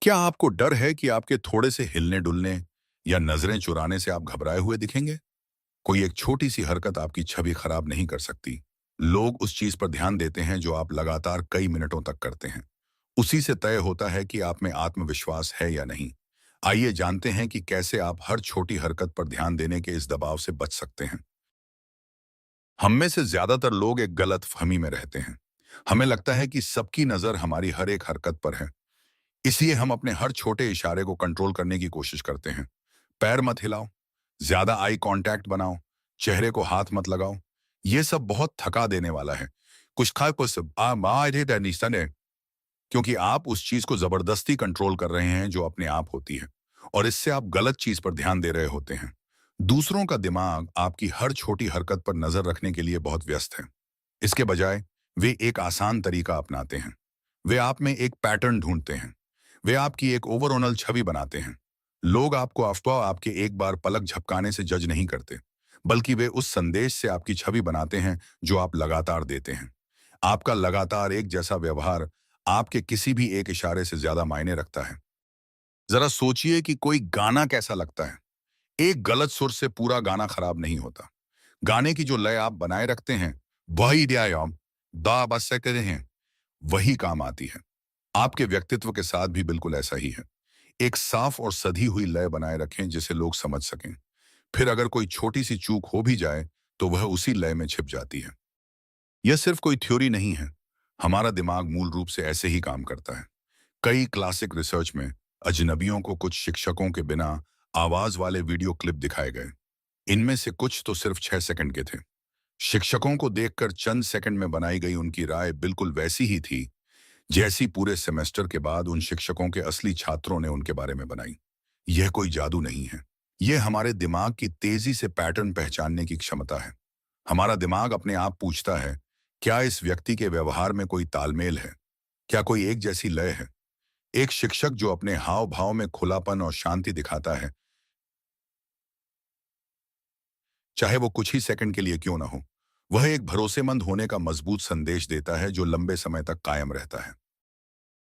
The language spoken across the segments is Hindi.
क्या आपको डर है कि आपके थोड़े से हिलने डुलने या नजरें चुराने से आप घबराए हुए दिखेंगे? कोई एक छोटी सी हरकत आपकी छवि खराब नहीं कर सकती। लोग उस चीज पर ध्यान देते हैं जो आप लगातार कई मिनटों तक करते हैं। उसी से तय होता है कि आप में आत्मविश्वास है या नहीं। आइए जानते हैं कि कैसे आप हर छोटी हरकत पर ध्यान देने के इस दबाव से बच सकते हैं। हम में से ज्यादातर लोग एक गलत फहमी में रहते हैं। हमें लगता है कि सबकी नजर हमारी हर एक हरकत पर है, इसलिए हम अपने हर छोटे इशारे को कंट्रोल करने की कोशिश करते हैं। पैर मत हिलाओ, ज्यादा आई कांटेक्ट बनाओ, चेहरे को हाथ मत लगाओ। ये सब बहुत थका देने वाला है। कुछ खा कुछ क्योंकि आप उस चीज को जबरदस्ती कंट्रोल कर रहे हैं जो अपने आप होती है, और इससे आप गलत चीज पर ध्यान दे रहे होते हैं। दूसरों का दिमाग आपकी हर छोटी हरकत पर नजर रखने के लिए बहुत व्यस्त है। इसके बजाय वे एक आसान तरीका अपनाते हैं। वे आप में एक पैटर्न ढूंढते हैं। वे आपकी एक ओवरऑल छवि बनाते हैं। लोग आपको अफवाह आपके एक बार पलक झपकाने से जज नहीं करते, बल्कि वे उस संदेश से आपकी छवि बनाते हैं जो आप लगातार देते हैं। आपका लगातार एक जैसा व्यवहार आपके किसी भी एक इशारे से ज्यादा मायने रखता है। जरा सोचिए कि कोई गाना कैसा लगता है। एक गलत सुर से पूरा गाना खराब नहीं होता। गाने की जो लय आप बनाए रखते हैं, वही व्यायाम दा बस कहते हैं, वही काम आती है। आपके व्यक्तित्व के साथ भी बिल्कुल ऐसा ही है। एक साफ और सधी हुई लय बनाए रखें जिसे लोग समझ सकें। फिर अगर कोई छोटी सी चूक हो भी जाए तो वह उसी लय में छिप जाती है। यह सिर्फ कोई थ्योरी नहीं है। हमारा दिमाग मूल रूप से ऐसे ही काम करता है। कई क्लासिक रिसर्च में अजनबियों को कुछ शिक्षकों के बिना आवाज वाले वीडियो क्लिप दिखाए गए। इनमें से कुछ तो सिर्फ 6 सेकंड के थे। शिक्षकों को देखकर चंद सेकंड में बनाई गई उनकी राय बिल्कुल वैसी ही थी जैसी पूरे सेमेस्टर के बाद उन शिक्षकों के असली छात्रों ने उनके बारे में बनाई। यह कोई जादू नहीं है। यह हमारे दिमाग की तेजी से पैटर्न पहचानने की क्षमता है। हमारा दिमाग अपने आप पूछता है, क्या इस व्यक्ति के व्यवहार में कोई तालमेल है? क्या कोई एक जैसी लय है? एक शिक्षक जो अपने हाव भाव में खुलापन और शांति दिखाता है, चाहे वो कुछ ही सेकंड के लिए क्यों ना हो, वह एक भरोसेमंद होने का मजबूत संदेश देता है जो लंबे समय तक कायम रहता है।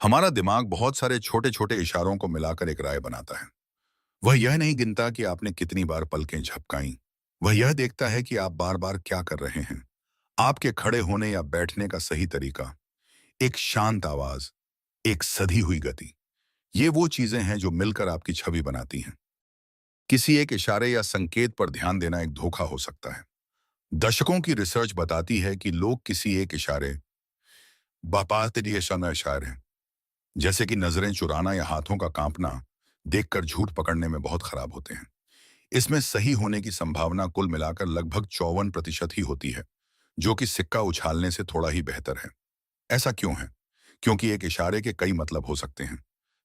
हमारा दिमाग बहुत सारे छोटे छोटे इशारों को मिलाकर एक राय बनाता है। वह यह नहीं गिनता कि आपने कितनी बार पलकें झपकाई। वह यह देखता है कि आप बार बार क्या कर रहे हैं। आपके खड़े होने या बैठने का सही तरीका, एक शांत आवाज, एक सधी हुई गति, ये वो चीजें हैं जो मिलकर आपकी छवि बनाती हैं। किसी एक इशारे या संकेत पर ध्यान देना एक धोखा हो सकता है। दशकों की रिसर्च बताती है कि लोग किसी एक इशारे इशारे हैं, जैसे कि नजरें चुराना या हाथों का कांपना, देखकर झूठ पकड़ने में बहुत खराब होते हैं। इसमें सही होने की संभावना कुल मिलाकर लगभग 54% ही होती है, जो कि सिक्का उछालने से थोड़ा ही बेहतर है। ऐसा क्यों है? क्योंकि एक इशारे के कई मतलब हो सकते हैं।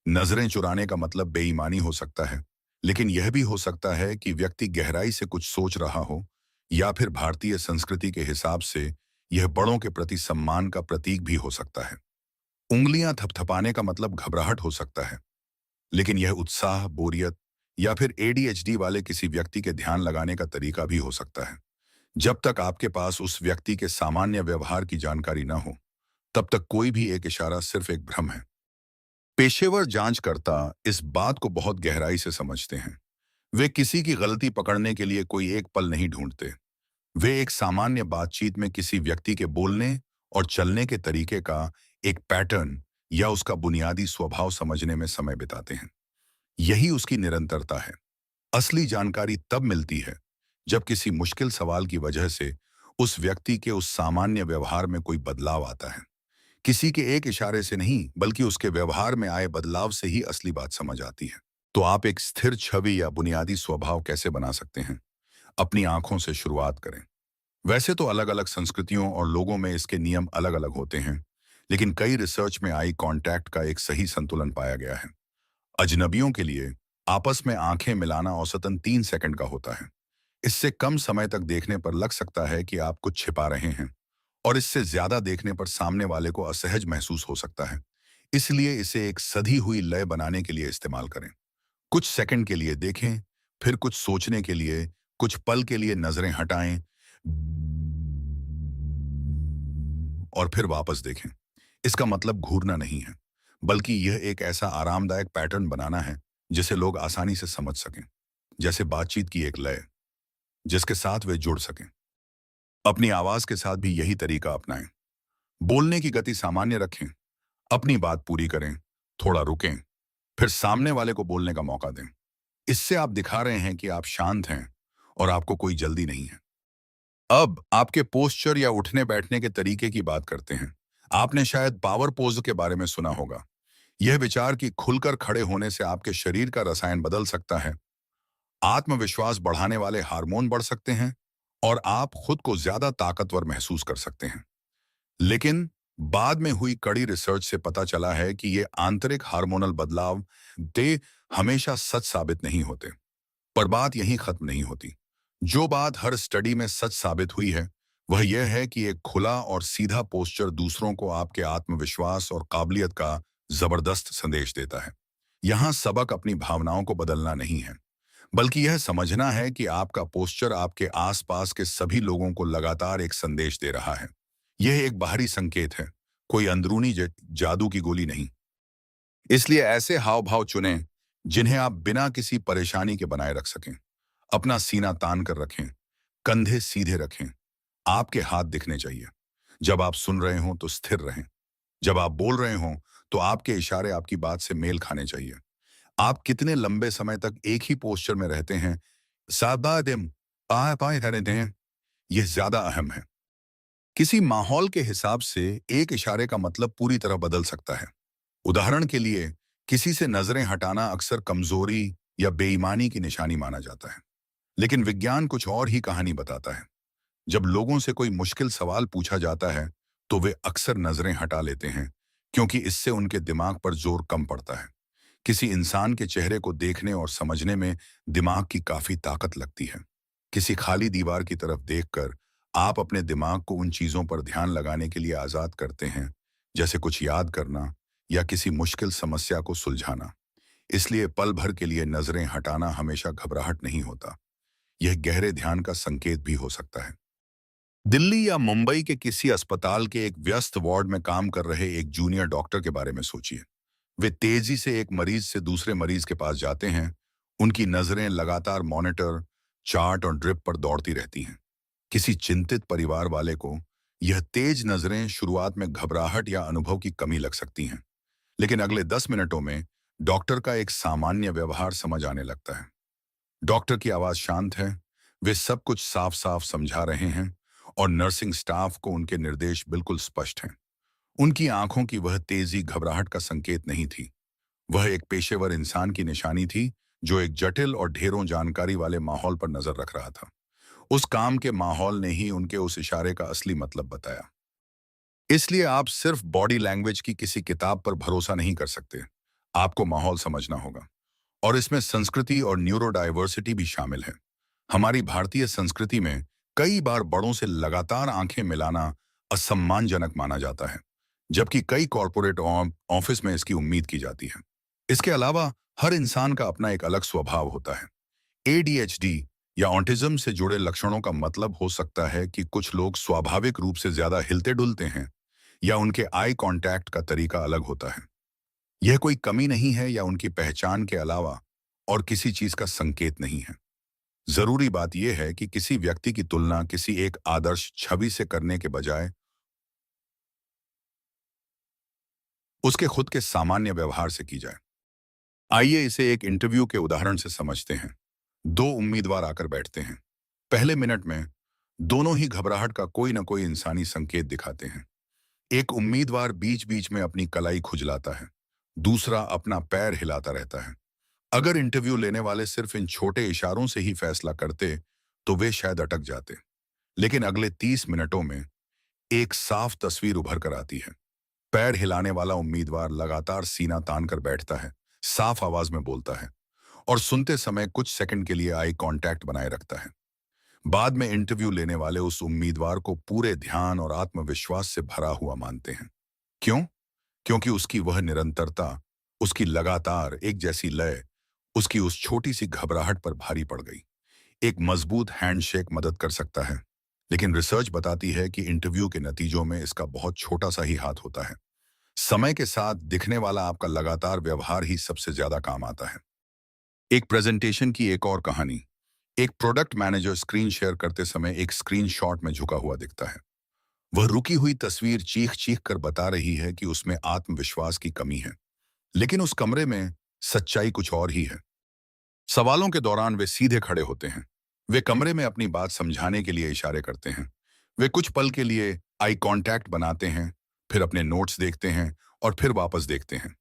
नजरें चुराने का मतलब बेईमानी हो सकता है, लेकिन यह भी हो सकता है कि व्यक्ति गहराई से कुछ सोच रहा हो, या फिर भारतीय संस्कृति के हिसाब से यह बड़ों के प्रति सम्मान का प्रतीक भी हो सकता है। उंगलियां थपथपाने का मतलब घबराहट हो सकता है, लेकिन यह उत्साह, बोरियत या फिर एडीएचडी वाले किसी व्यक्ति के ध्यान लगाने का तरीका भी हो सकता है। जब तक आपके पास उस व्यक्ति के सामान्य व्यवहार की जानकारी न हो, तब तक कोई भी एक इशारा सिर्फ एक भ्रम है। पेशेवर जांचकर्ता इस बात को बहुत गहराई से समझते हैं। वे किसी की गलती पकड़ने के लिए कोई एक पल नहीं ढूंढते। वे एक सामान्य बातचीत में किसी व्यक्ति के बोलने और चलने के तरीके का एक पैटर्न या उसका बुनियादी स्वभाव समझने में समय बिताते हैं। यही उसकी निरंतरता है। असली जानकारी तब मिलती है जब किसी मुश्किल सवाल की वजह से उस व्यक्ति के उस सामान्य व्यवहार में कोई बदलाव आता है। किसी के एक इशारे से नहीं, बल्कि उसके व्यवहार में आए बदलाव से ही असली बात समझ आती है। तो आप एक स्थिर छवि या बुनियादी स्वभाव कैसे बना सकते हैं? अपनी आंखों से शुरुआत करें। वैसे तो अलग अलग संस्कृतियों और लोगों में इसके नियम अलग अलग होते हैं, लेकिन कई रिसर्च में आई कांटेक्ट का एक सही संतुलन पाया गया है। अजनबियों के लिए आपस में आंखें मिलाना औसतन 3 सेकंड का होता है। इससे कम समय तक देखने पर लग सकता है कि आप कुछ छिपा रहे हैं, और इससे ज्यादा देखने पर सामने वाले को असहज महसूस हो सकता है। इसलिए इसे एक सधी हुई लय बनाने के लिए इस्तेमाल करें। कुछ सेकंड के लिए देखें, फिर कुछ सोचने के लिए, कुछ पल के लिए नजरें हटाएं और फिर वापस देखें। इसका मतलब घूरना नहीं है, बल्कि यह एक ऐसा आरामदायक पैटर्न बनाना है जिसे लोग आसानी से समझ सकें, जैसे बातचीत की एक लय जिसके साथ वे जुड़ सकें। अपनी आवाज के साथ भी यही तरीका अपनाएं। बोलने की गति सामान्य रखें, अपनी बात पूरी करें, थोड़ा रुकें, फिर सामने वाले को बोलने का मौका दें। इससे आप दिखा रहे हैं कि आप शांत हैं और आपको कोई जल्दी नहीं है। अब आपके पोस्चर या उठने बैठने के तरीके की बात करते हैं। आपने शायद पावर पोज के बारे में सुना होगा। यह विचार कि खुलकर खड़े होने से आपके शरीर का रसायन बदल सकता है, आत्मविश्वास बढ़ाने वाले हार्मोन बढ़ सकते हैं और आप खुद को ज्यादा ताकतवर महसूस कर सकते हैं। लेकिन बाद में हुई कड़ी रिसर्च से पता चला है कि ये आंतरिक हार्मोनल बदलाव दे हमेशा सच साबित नहीं होते। पर बात यहीं खत्म नहीं होती। जो बात हर स्टडी में सच साबित हुई है वह यह है कि एक खुला और सीधा पोस्चर दूसरों को आपके आत्मविश्वास और काबिलियत का जबरदस्त संदेश देता है। यहाँ सबक अपनी भावनाओं को बदलना नहीं है, बल्कि यह समझना है कि आपका पोस्चर आपके आसपास के सभी लोगों को लगातार एक संदेश दे रहा है। यह एक बाहरी संकेत है, कोई अंदरूनी जादू की गोली नहीं। इसलिए ऐसे हाव भाव चुनें जिन्हें आप बिना किसी परेशानी के बनाए रख सकें। अपना सीना तान कर रखें, कंधे सीधे रखें, आपके हाथ दिखने चाहिए। जब आप सुन रहे हों तो स्थिर रहें। जब आप बोल रहे हों तो आपके इशारे आपकी बात से मेल खाने चाहिए। आप कितने लंबे समय तक एक ही पोस्चर में रहते हैं, साबादिम आय पाए रहते हैं, यह ज्यादा अहम है। किसी माहौल के हिसाब से एक इशारे का मतलब पूरी तरह बदल सकता है। उदाहरण के लिए, किसी से नजरें हटाना अक्सर कमजोरी या बेईमानी की निशानी माना जाता है, लेकिन विज्ञान कुछ और ही कहानी बताता है। जब लोगों से कोई मुश्किल सवाल पूछा जाता है तो वे अक्सर नजरें हटा लेते हैं, क्योंकि इससे उनके दिमाग पर जोर कम पड़ता है। किसी इंसान के चेहरे को देखने और समझने में दिमाग की काफी ताकत लगती है। किसी खाली दीवार की तरफ देखकर आप अपने दिमाग को उन चीजों पर ध्यान लगाने के लिए आजाद करते हैं, जैसे कुछ याद करना या किसी मुश्किल समस्या को सुलझाना। इसलिए पल भर के लिए नजरें हटाना हमेशा घबराहट नहीं होता, यह गहरे ध्यान का संकेत भी हो सकता है। दिल्ली या मुंबई के किसी अस्पताल के एक व्यस्त वार्ड में काम कर रहे एक जूनियर डॉक्टर के बारे में सोचिए। वे तेजी से एक मरीज से दूसरे मरीज के पास जाते हैं। उनकी नजरें लगातार मॉनिटर, चार्ट और ड्रिप पर दौड़ती रहती हैं। किसी चिंतित परिवार वाले को यह तेज नजरें शुरुआत में घबराहट या अनुभव की कमी लग सकती हैं, लेकिन अगले 10 मिनटों में डॉक्टर का एक सामान्य व्यवहार समझ आने लगता है। डॉक्टर की आवाज शांत है, वे सब कुछ साफ साफ समझा रहे हैं और नर्सिंग स्टाफ को उनके निर्देश बिल्कुल स्पष्ट हैं। उनकी आंखों की वह तेजी घबराहट का संकेत नहीं थी, वह एक पेशेवर इंसान की निशानी थी जो एक जटिल और ढेरों जानकारी वाले माहौल पर नजर रख रहा था। उस काम के माहौल ने ही उनके उस इशारे का असली मतलब बताया। इसलिए आप सिर्फ बॉडी लैंग्वेज की किसी किताब पर भरोसा नहीं कर सकते, आपको माहौल समझना होगा। और इसमें संस्कृति और न्यूरोडाइवर्सिटी भी शामिल है। हमारी भारतीय संस्कृति में कई बार बड़ों से लगातार आंखें मिलाना असम्मानजनक माना जाता है, जबकि कई कॉरपोरेट ऑफिस में इसकी उम्मीद की जाती है। इसके अलावा हर इंसान का अपना एक अलग स्वभाव होता है। एडीएचडी या ऑटिज्म से जुड़े लक्षणों का मतलब हो सकता है कि कुछ लोग स्वाभाविक रूप से ज्यादा हिलते डुलते हैं या उनके आई कांटेक्ट का तरीका अलग होता है। यह कोई कमी नहीं है या उनकी पहचान के अलावा और किसी चीज का संकेत नहीं है। जरूरी बात यह है कि किसी व्यक्ति की तुलना किसी एक आदर्श छवि से करने के बजाय उसके खुद के सामान्य व्यवहार से की जाए। आइए इसे एक इंटरव्यू के उदाहरण से समझते हैं। दो उम्मीदवार आकर बैठते हैं। पहले मिनट में दोनों ही घबराहट का कोई ना कोई इंसानी संकेत दिखाते हैं। एक उम्मीदवार बीच बीच में अपनी कलाई खुजलाता है, दूसरा अपना पैर हिलाता रहता है। अगर इंटरव्यू लेने वाले सिर्फ इन छोटे इशारों से ही फैसला करते तो वे शायद अटक जाते, लेकिन अगले 30 मिनटों में एक साफ तस्वीर उभर कर आती है। पैर हिलाने वाला उम्मीदवार लगातार सीना तान कर बैठता है, साफ आवाज में बोलता है और सुनते समय कुछ सेकंड के लिए आई कांटेक्ट बनाए रखता है। बाद में इंटरव्यू लेने वाले उस उम्मीदवार को पूरे ध्यान और आत्मविश्वास से भरा हुआ मानते हैं। क्यों? क्योंकि उसकी वह निरंतरता, उसकी लगातार एक जैसी लय, उसकी उस छोटी सी घबराहट पर भारी पड़ गई। एक मजबूत हैंडशेक मदद कर सकता है, लेकिन रिसर्च बताती है कि इंटरव्यू के नतीजों में इसका बहुत छोटा सा ही हाथ होता है। समय के साथ दिखने वाला आपका लगातार व्यवहार ही सबसे ज्यादा काम आता है। एक प्रेजेंटेशन की एक और कहानी। एक प्रोडक्ट मैनेजर स्क्रीन शेयर करते समय एक स्क्रीनशॉट में झुका हुआ दिखता है। वह रुकी हुई तस्वीर चीख चीख कर बता रही है कि उसमें आत्मविश्वास की कमी है। लेकिन उस कमरे में सच्चाई कुछ और ही है। सवालों के दौरान वे सीधे खड़े होते हैं। वे कमरे में अपनी बात समझाने के लिए इशारे करते हैं। वे कुछ पल के लिए आई कांटेक्ट बनाते हैं, फिर अपने नोट्स देखते हैं और फिर वापस देखते हैं।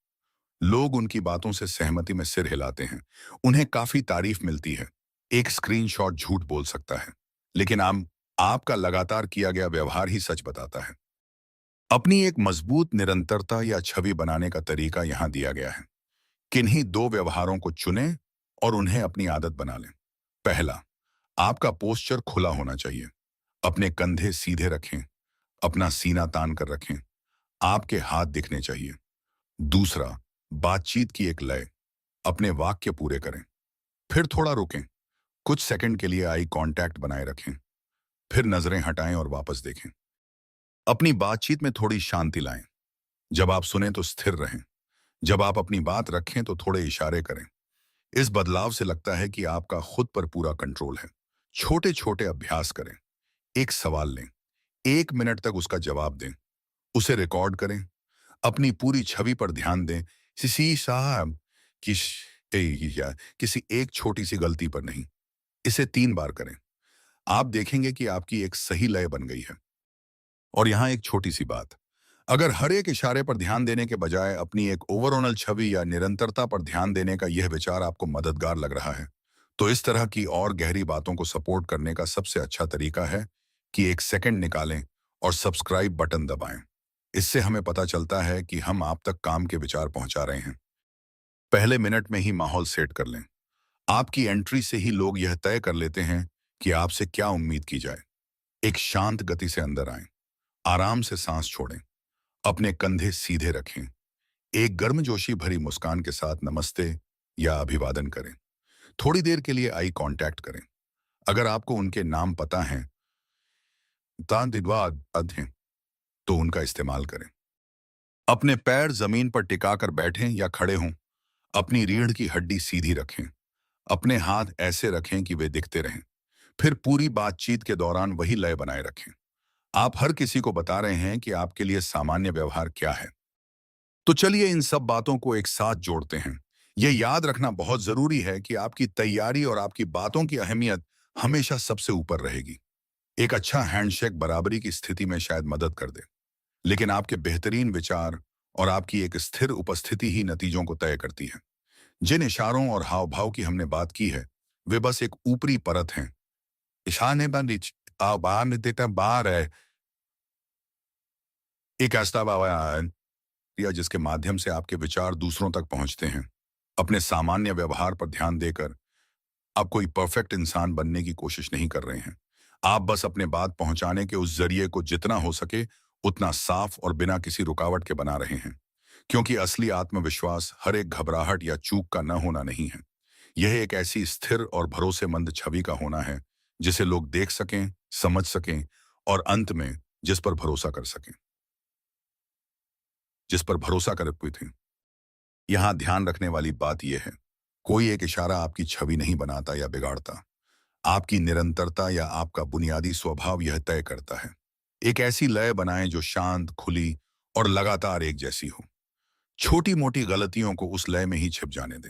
लोग उनकी बातों से सहमति में सिर हिलाते हैं। उन्हें काफी तारीफ मिलती है। एक स्क्रीनशॉट झूठ बोल सकता है, लेकिन आपका लगातार किया गया व्यवहार ही सच बताता है। अपनी एक मजबूत निरंतरता या छवि बनाने का तरीका यहां दिया गया है। किन्हीं दो व्यवहारों को चुनें और उन्हें अपनी आदत बना लें। पहला, आपका पोस्चर खुला होना चाहिए। अपने कंधे सीधे रखें, अपना सीना तान कर रखें, आपके हाथ दिखने चाहिए। दूसरा, बातचीत की एक लय। अपने वाक्य पूरे करें, फिर थोड़ा रुकें, कुछ सेकंड के लिए आई कांटेक्ट बनाए रखें, फिर नजरें हटाएं और वापस देखें। अपनी बातचीत में थोड़ी शांति लाएं। जब आप सुने तो स्थिर रहें। जब आप अपनी बात रखें तो थोड़े इशारे करें। इस बदलाव से लगता है कि आपका खुद पर पूरा कंट्रोल है। छोटे छोटे अभ्यास करें। एक सवाल लें, 1 मिनट तक उसका जवाब दें, उसे रिकॉर्ड करें, अपनी पूरी छवि पर ध्यान दें। किसी साहब किस या किसी एक छोटी सी गलती पर नहीं। इसे 3 बार करें। आप देखेंगे कि आपकी एक सही लय बन गई है। और यहाँ एक छोटी सी बात, अगर हर एक इशारे पर ध्यान देने के बजाय अपनी एक ओवरऑल छवि या निरंतरता पर ध्यान देने का यह विचार आपको मददगार लग रहा है, तो इस तरह की और गहरी बातों को सपोर्ट करने का सबसे अच्छा तरीका है कि एक सेकंड निकालें और सब्सक्राइब बटन दबाएं। इससे हमें पता चलता है कि हम आप तक काम के विचार पहुंचा रहे हैं। पहले मिनट में ही माहौल सेट कर लें। आपकी एंट्री से ही लोग यह तय कर लेते हैं कि आपसे क्या उम्मीद की जाए। एक शांत गति से अंदर आएं, आराम से सांस छोड़ें, अपने कंधे सीधे रखें, एक गर्मजोशी भरी मुस्कान के साथ नमस्ते या अभिवादन करें। थोड़ी देर के लिए आई कांटेक्ट करें। अगर आपको उनके नाम पता है हैं, तो उनका इस्तेमाल करें। अपने पैर जमीन पर टिकाकर बैठें या खड़े हों। अपनी रीढ़ की हड्डी सीधी रखें। अपने हाथ ऐसे रखें कि वे दिखते रहें। फिर पूरी बातचीत के दौरान वही लय बनाए रखें। आप हर किसी को बता रहे हैं कि आपके लिए सामान्य व्यवहार क्या है। तो चलिए इन सब बातों को एक साथ जोड़ते हैं। यह याद रखना बहुत जरूरी है कि आपकी तैयारी और आपकी बातों की अहमियत हमेशा सबसे ऊपर रहेगी। एक अच्छा हैंडशेक बराबरी की स्थिति में शायद मदद कर दे, लेकिन आपके बेहतरीन विचार और आपकी एक स्थिर उपस्थिति ही नतीजों को तय करती है। जिन इशारों और हाव भाव की हमने बात की है, वे बस एक ऊपरी परत हैं। इशारे बार देता बार है एक ऐसा या जिसके माध्यम से आपके विचार दूसरों तक पहुंचते हैं। अपने सामान्य व्यवहार पर ध्यान देकर आप कोई परफेक्ट इंसान बनने की कोशिश नहीं कर रहे हैं। आप बस अपने बात पहुंचाने के उस जरिए को जितना हो सके उतना साफ और बिना किसी रुकावट के बना रहे हैं। क्योंकि असली आत्मविश्वास हर एक घबराहट या चूक का न होना नहीं है। यह एक ऐसी स्थिर और भरोसेमंद छवि का होना है जिसे लोग देख सकें, समझ सकें और अंत में जिस पर भरोसा कर हुए थे। यहाँ ध्यान रखने वाली बात यह है, कोई एक इशारा आपकी छवि नहीं बनाता या बिगाड़ता। आपकी निरंतरता या आपका बुनियादी स्वभाव यह तय करता है। एक ऐसी लय बनाएं जो शांत, खुली और लगातार एक जैसी हो। छोटी मोटी गलतियों को उस लय में ही छिप जाने दें।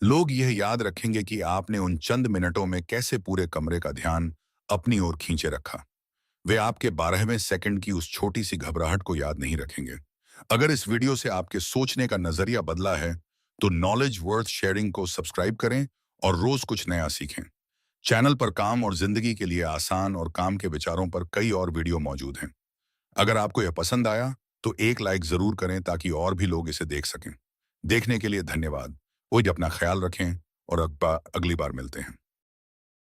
लोग यह याद रखेंगे कि आपने उन चंद मिनटों में कैसे पूरे कमरे का ध्यान अपनी ओर खींचे रखा। वे आपके 12वें सेकंड की उस छोटी सी घबराहट को याद नहीं रखेंगे। अगर इस वीडियो से आपके सोचने का नजरिया बदला है, तो नॉलेज वर्थ शेयरिंग को सब्सक्राइब करें और रोज कुछ नया सीखें। चैनल पर काम और जिंदगी के लिए आसान और काम के विचारों पर कई और वीडियो मौजूद हैं। अगर आपको यह पसंद आया तो एक लाइक जरूर करें ताकि और भी लोग इसे देख सकें। देखने के लिए धन्यवाद। वो अपना ख्याल रखें और अगली बार मिलते हैं।